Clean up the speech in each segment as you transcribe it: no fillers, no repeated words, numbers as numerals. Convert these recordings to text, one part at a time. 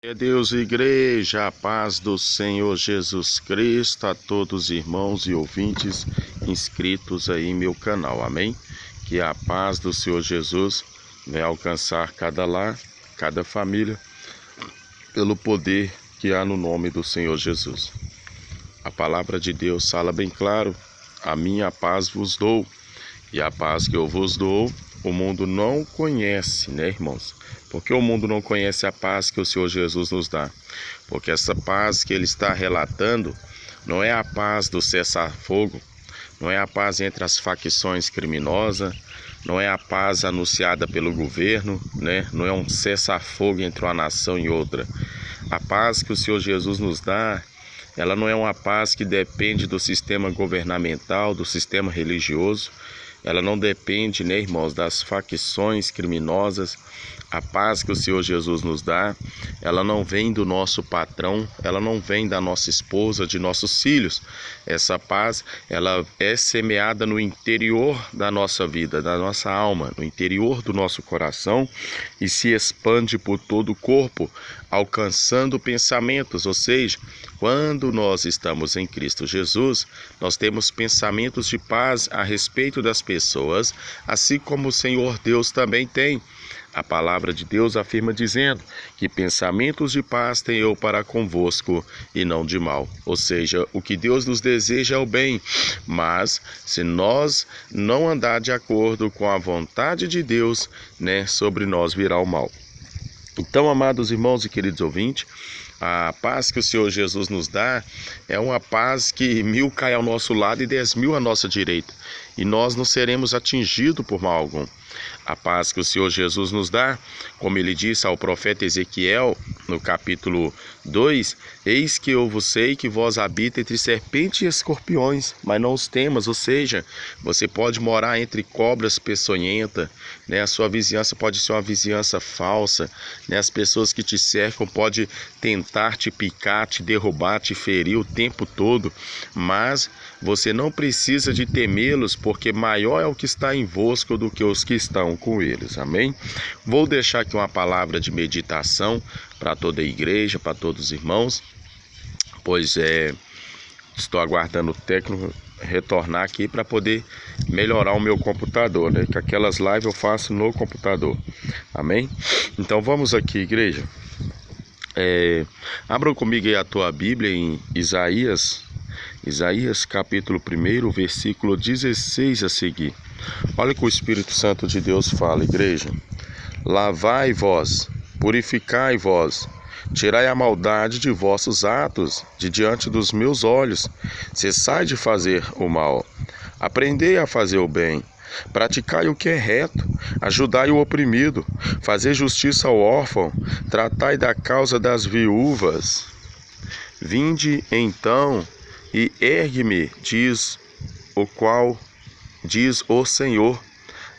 É Deus, igreja, a paz do Senhor Jesus Cristo a todos os irmãos e ouvintes inscritos aí em meu canal, amém? Que a paz do Senhor Jesus venha alcançar cada lar, cada família, pelo poder que há no nome do Senhor Jesus. A palavra de Deus fala bem claro: a minha paz vos dou, e a paz que eu vos dou, o mundo não conhece, né, irmãos? Porque o mundo não conhece a paz que o Senhor Jesus nos dá. Porque essa paz que ele está relatando não é a paz do cessar-fogo, não é a paz entre as facções criminosas, não é a paz anunciada pelo governo, né? Não é um cessar-fogo entre uma nação e outra. A paz que o Senhor Jesus nos dá, ela não é uma paz que depende do sistema governamental, do sistema religioso. Ela não depende, né, irmãos, das facções criminosas. A paz que o Senhor Jesus nos dá, ela não vem do nosso patrão, ela não vem da nossa esposa, de nossos filhos. Essa paz, ela é semeada no interior da nossa vida, da nossa alma, no interior do nosso coração, e se expande por todo o corpo, alcançando pensamentos. Ou seja, quando nós estamos em Cristo Jesus, nós temos pensamentos de paz a respeito das pessoas, assim como o Senhor Deus também tem. A palavra de Deus afirma dizendo que pensamentos de paz tenho eu para convosco e não de mal. Ou seja, o que Deus nos deseja é o bem, mas se nós não andar de acordo com a vontade de Deus, né, sobre nós virá o mal. Então, amados irmãos e queridos ouvintes, a paz que o Senhor Jesus nos dá é uma paz que 1000 cai ao nosso lado e 10.000 à nossa direita, e nós não seremos atingidos por mal algum. A paz que o Senhor Jesus nos dá, como ele disse ao profeta Ezequiel, no capítulo 2, eis que eu vos sei que vós habita entre serpentes e escorpiões, mas não os temas. Ou seja, você pode morar entre cobras peçonhentas, né? A sua vizinhança pode ser uma vizinhança falsa, né? As pessoas que te cercam podem tentar te picar, te derrubar, te ferir o tempo todo, mas você não precisa de temê-los, porque maior é o que está em vosco do que os que estão com eles, amém? Vou deixar aqui uma palavra de meditação para toda a igreja, para todos os irmãos, pois estou aguardando o técnico retornar aqui para poder melhorar o meu computador, né? Que aquelas lives eu faço no computador, amém? Então vamos aqui, igreja. Abram comigo aí a tua Bíblia em Isaías capítulo 1, versículo 16 a seguir. Olha o que o Espírito Santo de Deus fala, igreja. Lavai vós, purificai vós, tirai a maldade de vossos atos de diante dos meus olhos, cessai de fazer o mal, aprendei a fazer o bem, praticai o que é reto, ajudai o oprimido, fazei justiça ao órfão, tratai da causa das viúvas. Vinde então e ergue-me, diz o Senhor.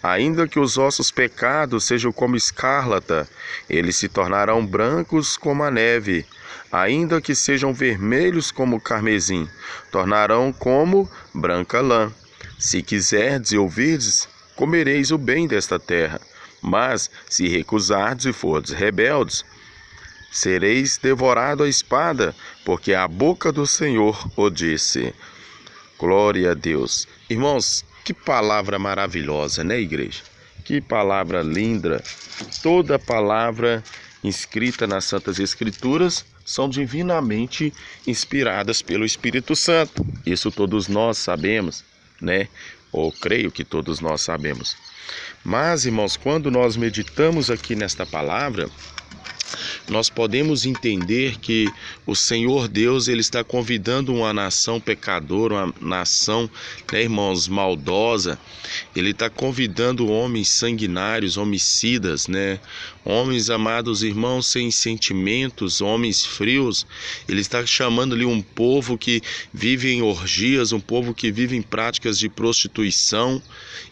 Ainda que os vossos pecados sejam como escarlata, eles se tornarão brancos como a neve. Ainda que sejam vermelhos como o carmesim, tornarão como branca lã. Se quiserdes e ouvirdes, comereis o bem desta terra. Mas se recusardes e fordes rebeldes, sereis devorado à espada, porque a boca do Senhor o disse. Glória a Deus. Irmãos, que palavra maravilhosa, né, igreja? Que palavra linda. Toda palavra inscrita nas Santas Escrituras são divinamente inspiradas pelo Espírito Santo. Isso todos nós sabemos, né? Ou creio que todos nós sabemos. Mas, irmãos, quando nós meditamos aqui nesta palavra, nós podemos entender que o Senhor Deus, ele está convidando uma nação pecadora, uma nação, né, irmãos, maldosa. Ele está convidando homens sanguinários, homicidas, né? Homens, amados irmãos, sem sentimentos, homens frios. Ele está chamando ali um povo que vive em orgias, um povo que vive em práticas de prostituição.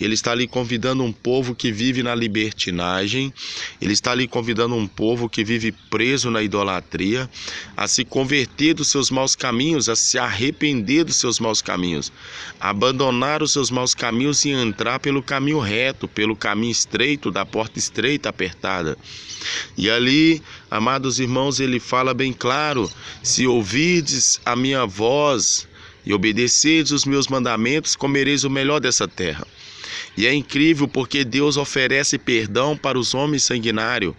Ele está ali convidando um povo que vive na libertinagem. Ele está ali convidando um povo que vive preso na idolatria, a se converter dos seus maus caminhos, a se arrepender dos seus maus caminhos, abandonar os seus maus caminhos e entrar pelo caminho reto, pelo caminho estreito, da porta estreita, apertada. E ali, amados irmãos, ele fala bem claro: se ouvirdes a minha voz e obedecerdes os meus mandamentos, comereis o melhor dessa terra. E é incrível porque Deus oferece perdão para os homens sanguinários.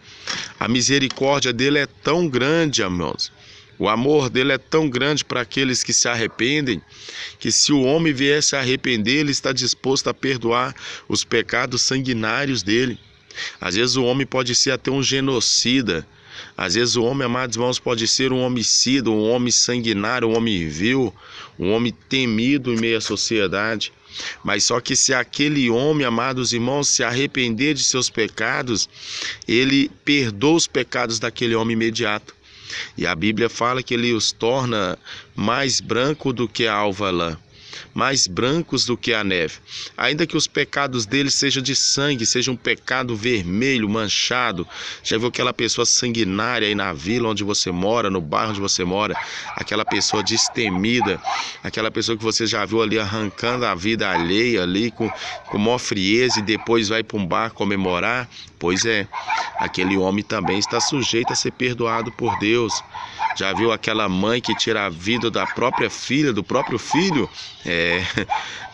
A misericórdia dele é tão grande, irmãos. O amor dele é tão grande para aqueles que se arrependem, que se o homem vier se arrepender, ele está disposto a perdoar os pecados sanguinários dele. Às vezes o homem pode ser até um genocida. Às vezes o homem, amados irmãos, pode ser um homicida, um homem sanguinário, um homem vil, um homem temido em meio à sociedade. Mas só que se aquele homem, amados irmãos, se arrepender de seus pecados, ele perdoa os pecados daquele homem imediato. E a Bíblia fala que ele os torna mais branco do que a alva lã, mais brancos do que a neve. Ainda que os pecados deles sejam de sangue, seja um pecado vermelho, manchado. Já viu aquela pessoa sanguinária aí na vila onde você mora, no bairro onde você mora? Aquela pessoa destemida, aquela pessoa que você já viu ali arrancando a vida alheia ali com maior frieza e depois vai para um bar comemorar? Pois é, aquele homem também está sujeito a ser perdoado por Deus. Já viu aquela mãe que tira a vida da própria filha, do próprio filho?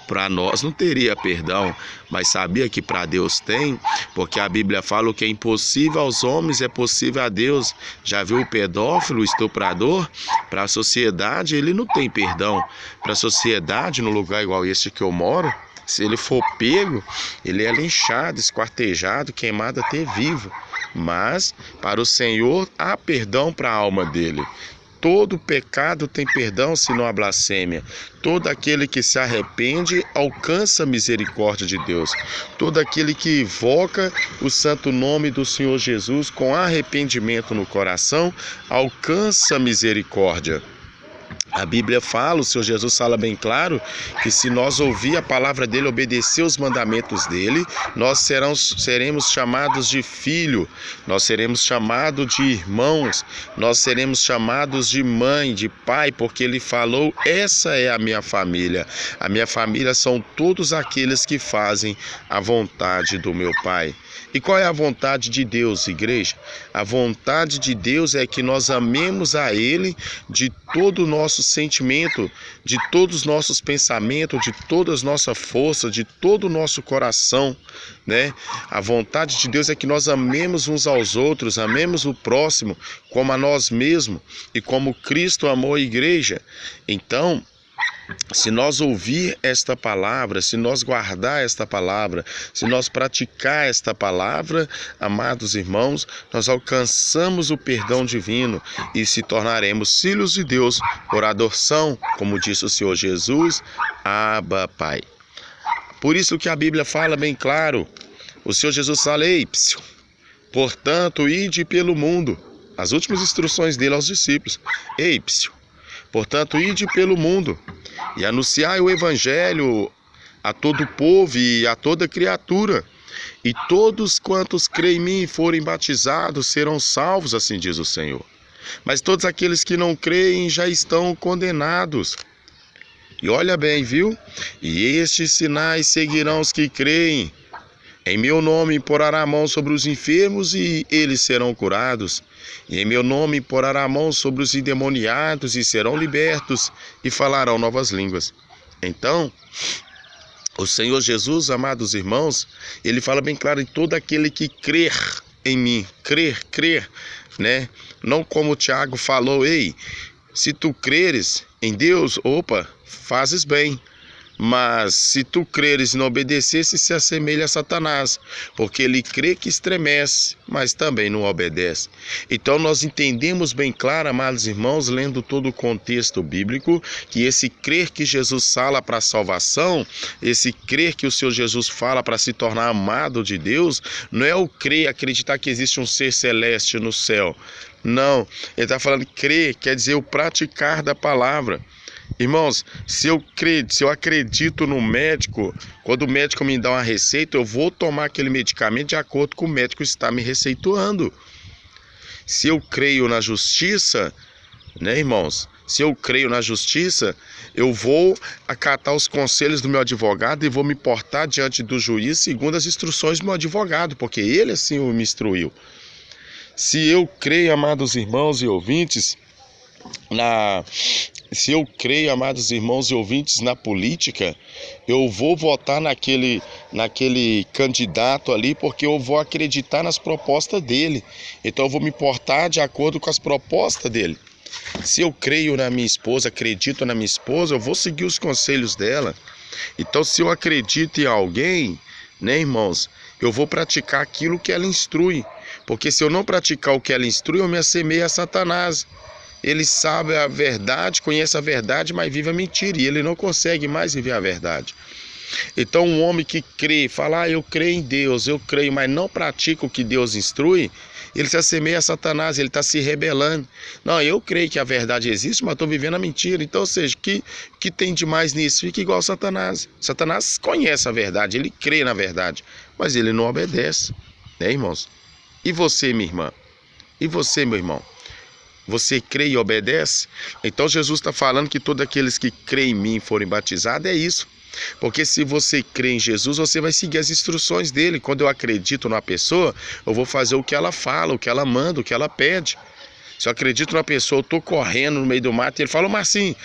Para nós não teria perdão, mas sabia que para Deus tem, porque a Bíblia fala: o que é impossível aos homens é possível a Deus. Já viu o pedófilo, o estuprador? Para a sociedade ele não tem perdão. Para a sociedade, no lugar igual este que eu moro, se ele for pego, ele é linchado, esquartejado, queimado até vivo. Mas para o Senhor há perdão para a alma dele. Todo pecado tem perdão, senão a blasfêmia. Todo aquele que se arrepende alcança a misericórdia de Deus. Todo aquele que invoca o santo nome do Senhor Jesus com arrependimento no coração alcança a misericórdia. A Bíblia fala, o Senhor Jesus fala bem claro, que se nós ouvir a palavra dele, obedecer os mandamentos dele, nós seremos chamados de filho, nós seremos chamados de irmãos, nós seremos chamados de mãe, de pai, porque ele falou: essa é a minha família. A minha família são todos aqueles que fazem a vontade do meu Pai. E qual é a vontade de Deus, igreja? A vontade de Deus é que nós amemos a Ele de todo o nosso sentimento, de todos os nossos pensamentos, de toda a nossa força, de todo o nosso coração, né? A vontade de Deus é que nós amemos uns aos outros, amemos o próximo como a nós mesmos e como Cristo amou a igreja. Então, se nós ouvir esta palavra, se nós guardar esta palavra, se nós praticar esta palavra, amados irmãos, nós alcançamos o perdão divino e se tornaremos filhos de Deus por adoção, como disse o Senhor Jesus: Abba, Pai. Por isso que a Bíblia fala bem claro, o Senhor Jesus fala: ei, portanto, ide pelo mundo. As últimas instruções dele aos discípulos: ei, portanto, ide pelo mundo e anunciai o evangelho a todo povo e a toda criatura. E todos quantos creem em mim e forem batizados serão salvos, assim diz o Senhor. Mas todos aqueles que não creem já estão condenados. E olha bem, viu? E estes sinais seguirão os que creem. Em meu nome porá a mão sobre os enfermos e eles serão curados. E em meu nome porá a mão sobre os endemoniados e serão libertos e falarão novas línguas. Então, o Senhor Jesus, amados irmãos, ele fala bem claro: em todo aquele que crer em mim, crer, né? Não como o Tiago falou: ei, se tu creres em Deus, fazes bem. Mas se tu creres e não obedecesse, se assemelha a Satanás, porque ele crê que estremece, mas também não obedece. Então nós entendemos bem claro, amados irmãos, lendo todo o contexto bíblico, que esse crer que Jesus fala para a salvação, esse crer que o Senhor Jesus fala para se tornar amado de Deus, não é o crer, acreditar que existe um ser celeste no céu. Não, ele está falando crer, quer dizer o praticar da palavra. Irmãos, se eu acredito no médico, quando o médico me dá uma receita, eu vou tomar aquele medicamento de acordo com o médico está me receituando. Se eu creio na justiça, né, irmãos? Se eu creio na justiça, eu vou acatar os conselhos do meu advogado e vou me portar diante do juiz segundo as instruções do meu advogado, porque ele assim me instruiu. Se eu creio, amados irmãos e ouvintes, na política, eu vou votar naquele candidato ali porque eu vou acreditar nas propostas dele. Então eu vou me portar de acordo com as propostas dele. Se eu creio na minha esposa, acredito na minha esposa, eu vou seguir os conselhos dela. Então, se eu acredito em alguém, né, irmãos, eu vou praticar aquilo que ela instrui. Porque se eu não praticar o que ela instrui, eu me assemelho a Satanás. Ele sabe a verdade, conhece a verdade, mas vive a mentira. E ele não consegue mais viver a verdade. Então, um homem que crê, fala, eu creio em Deus, eu creio, mas não pratica o que Deus instrui, ele se assemelha a Satanás, ele está se rebelando. Não, eu creio que a verdade existe, mas estou vivendo a mentira. Então, ou seja, que tem de mais nisso? Fica igual a Satanás. Satanás conhece a verdade, ele crê na verdade, mas ele não obedece, né, irmãos? E você, minha irmã? E você, meu irmão? Você crê e obedece? Então, Jesus está falando que todos aqueles que creem em mim e forem batizados, é isso. Porque se você crê em Jesus, você vai seguir as instruções dele. Quando eu acredito numa pessoa, eu vou fazer o que ela fala, o que ela manda, o que ela pede. Se eu acredito numa pessoa, eu estou correndo no meio do mato e ele fala, Marcinho,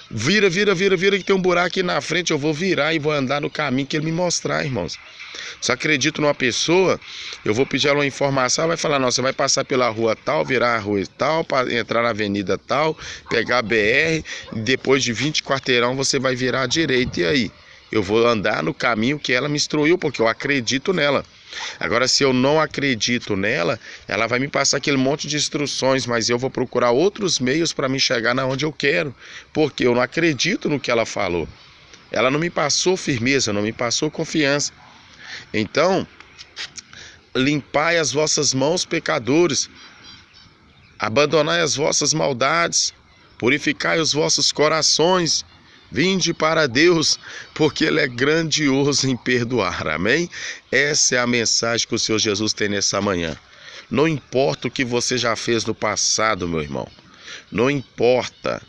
vira que tem um buraco aqui na frente, eu vou virar e vou andar no caminho que ele me mostrar, irmãos. Se eu acredito numa pessoa, eu vou pedir ela uma informação, ela vai falar, não, você vai passar pela rua tal, virar a rua tal, entrar na avenida tal, pegar a BR, e depois de 20 quarteirão você vai virar à direita, e aí? Eu vou andar no caminho que ela me instruiu, porque eu acredito nela. Agora, se eu não acredito nela, ela vai me passar aquele monte de instruções, mas eu vou procurar outros meios para me chegar na onde eu quero, porque eu não acredito no que ela falou. Ela não me passou firmeza, não me passou confiança. Então, limpai as vossas mãos, pecadores, abandonai as vossas maldades, purificai os vossos corações, vinde para Deus, porque Ele é grandioso em perdoar, amém? Essa é a mensagem que o Senhor Jesus tem nessa manhã. Não importa o que você já fez no passado, meu irmão, não importa,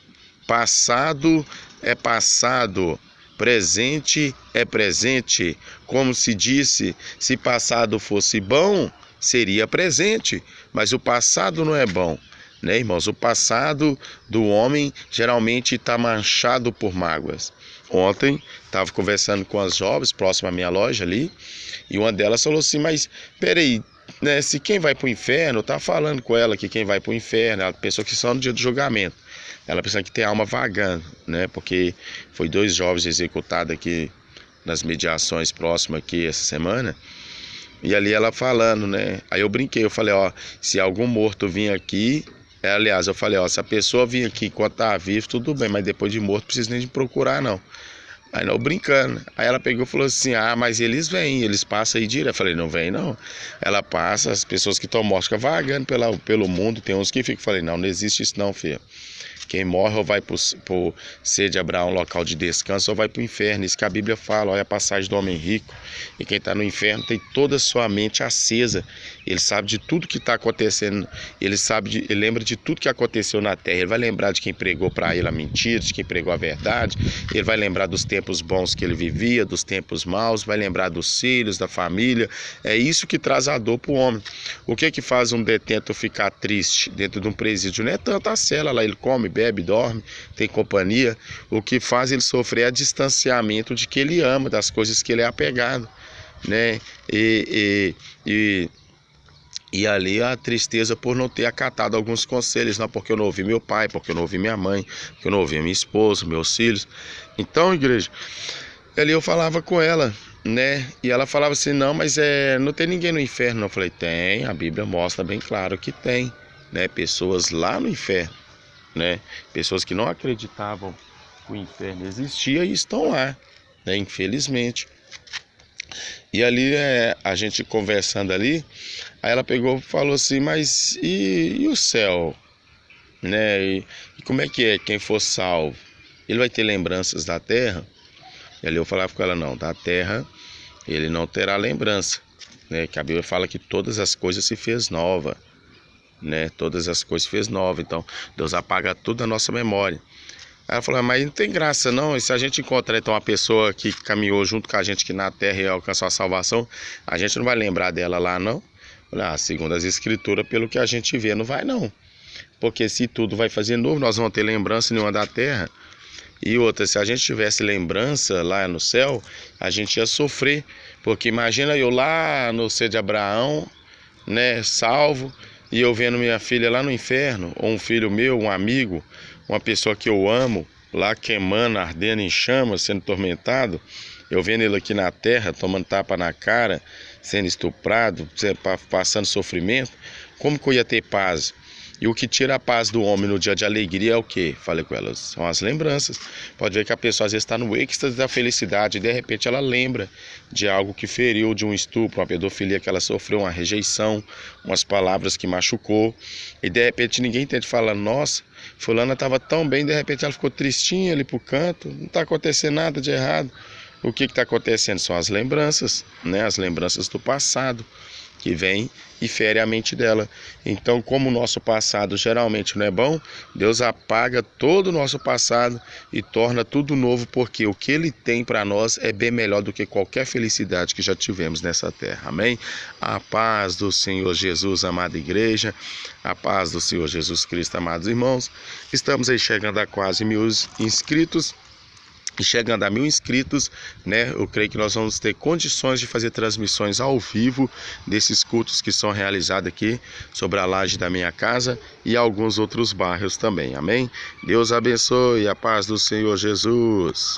passado é passado, presente é presente, como se disse, se passado fosse bom, seria presente, mas o passado não é bom. Né, irmãos? O passado do homem geralmente está manchado por mágoas. Ontem estava conversando com as jovens próximo à minha loja ali, e uma delas falou assim, mas peraí, né, se quem vai para o inferno, tá falando com ela que quem vai para o inferno, ela pensou que só no dia do julgamento, ela pensou que tem alma vagando, né, porque foi 2 jovens executados aqui nas mediações próximas aqui essa semana. E ali ela falando, né, aí eu brinquei, eu falei, ó, se algum morto vir aqui, aliás, eu falei, ó, se a pessoa vir aqui enquanto tá vivo, tudo bem, mas depois de morto, não precisa nem de procurar, não. Aí não, brincando. Aí ela pegou e falou assim, mas eles vêm, eles passam aí direto. Eu falei, não vem, não. Ela passa, as pessoas que estão mortas ficam vagando pelo mundo, tem uns que ficam. Eu falei, não existe isso não, filha. Quem morre ou vai por ser de Abraão, local de descanso, ou vai para o inferno. Isso que a Bíblia fala, olha a passagem do homem rico. E quem está no inferno tem toda a sua mente acesa. Ele sabe de tudo que está acontecendo. Ele lembra de tudo que aconteceu na terra. Ele vai lembrar de quem pregou para ele a mentira, de quem pregou a verdade. Ele vai lembrar dos tempos bons que ele vivia, dos tempos maus. Vai lembrar dos filhos, da família. É isso que traz a dor para o homem. O que faz um detento ficar triste dentro de um presídio? Não é tanto a cela lá, ele come, bebe, dorme, tem companhia. O que faz ele sofrer é distanciamento de que ele ama, das coisas que ele é apegado, né? E ali a tristeza por não ter acatado alguns conselhos, não, porque eu não ouvi meu pai, porque eu não ouvi minha mãe, porque eu não ouvi minha esposa, meus filhos. Então, igreja, ali eu falava com ela, né? E ela falava assim, não, mas não tem ninguém no inferno. Eu falei, tem, a Bíblia mostra bem claro que tem, né? Pessoas lá no inferno, né? Pessoas que não acreditavam que o inferno existia e estão lá, né? Infelizmente. E ali a gente conversando ali, aí ela pegou e falou assim, mas e o céu, né? E como é que é quem for salvo? Ele vai ter lembranças da terra? E ali eu falava com ela, não, da terra ele não terá lembrança, né? Que a Bíblia fala que todas as coisas se fez nova, né? Todas as coisas fez nova, então Deus apaga tudo da nossa memória. Aí ela falou, mas não tem graça não, e se a gente encontrar então uma pessoa que caminhou junto com a gente aqui na terra e alcançou a salvação, a gente não vai lembrar dela lá não? Eu falei, segundo as escrituras, pelo que a gente vê, não vai não. Porque se tudo vai fazer novo, nós vamos ter lembrança nenhuma da terra. E outra, se a gente tivesse lembrança lá no céu, a gente ia sofrer. Porque imagina eu lá no seio de Abraão, né, salvo, e eu vendo minha filha lá no inferno, ou um filho meu, um amigo, uma pessoa que eu amo, lá queimando, ardendo em chamas, sendo tormentado, eu vendo ele aqui na terra, tomando tapa na cara, sendo estuprado, passando sofrimento, como que eu ia ter paz? E o que tira a paz do homem no dia de alegria é o quê? Falei com elas, são as lembranças. Pode ver que a pessoa às vezes está no êxtase da felicidade e de repente ela lembra de algo que feriu, de um estupro, uma pedofilia que ela sofreu, uma rejeição, umas palavras que machucou. E de repente ninguém entende, fala, nossa, fulana estava tão bem, de repente ela ficou tristinha ali pro canto, não está acontecendo nada de errado. O que está acontecendo? São as lembranças, né? As lembranças do passado que vem e fere a mente dela. Então, como o nosso passado geralmente não é bom, Deus apaga todo o nosso passado e torna tudo novo, porque o que Ele tem para nós é bem melhor do que qualquer felicidade que já tivemos nessa terra. Amém? A paz do Senhor Jesus, amada igreja, a paz do Senhor Jesus Cristo, amados irmãos. Estamos aí chegando a quase 1000 inscritos. E chegando a 1000 inscritos, né, eu creio que nós vamos ter condições de fazer transmissões ao vivo desses cultos que são realizados aqui sobre a laje da minha casa e alguns outros bairros também, amém? Deus abençoe, a paz do Senhor Jesus.